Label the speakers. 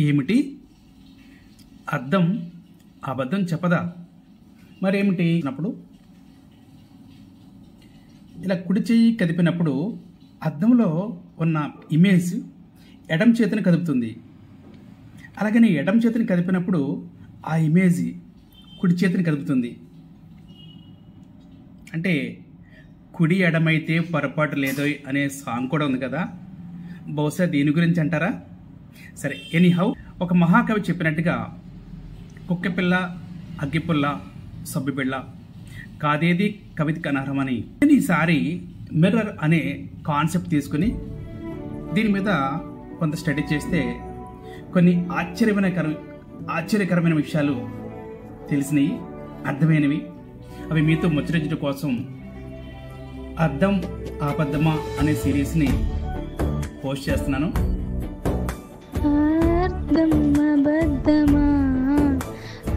Speaker 1: ఏమిటి? అద్దం అబద్ధం చెప్పదా? మరేమిటి అన్నప్పుడు ఇలా కుడి చెయ్యి కదిపినప్పుడు అద్దంలో ఉన్న ఇమేజ్ ఎడమ చేతిని కదుపుతుంది. అలాగని ఎడమ చేతిని కదిపినప్పుడు ఆ ఇమేజ్ కుడి చేతిని కదుపుతుంది. అంటే కుడి ఎడమైతే పొరపాటు లేదో అనే సాంగ్ కూడా ఉంది కదా, బహుశా దీని గురించి అంటారా? సరే, ఎనీహౌ, ఒక మహాకవి చెప్పినట్టుగా కుక్కపిల్ల, అగ్గిపుల్ల, సబ్బుపిల్ల కాదేది కవితకి అనర్హమని. ఈసారి మిర్రర్ అనే కాన్సెప్ట్ తీసుకుని దీని మీద కొంత స్టడీ చేస్తే కొన్ని ఆశ్చర్యకరమైన విషయాలు తెలిసినవి, అర్థమైనవి. అవి మీతో ముచ్చరించడం కోసం అద్దం ఆపద్దమా అనే సిరీస్ని పోస్ట్ చేస్తున్నాను.
Speaker 2: అర్థం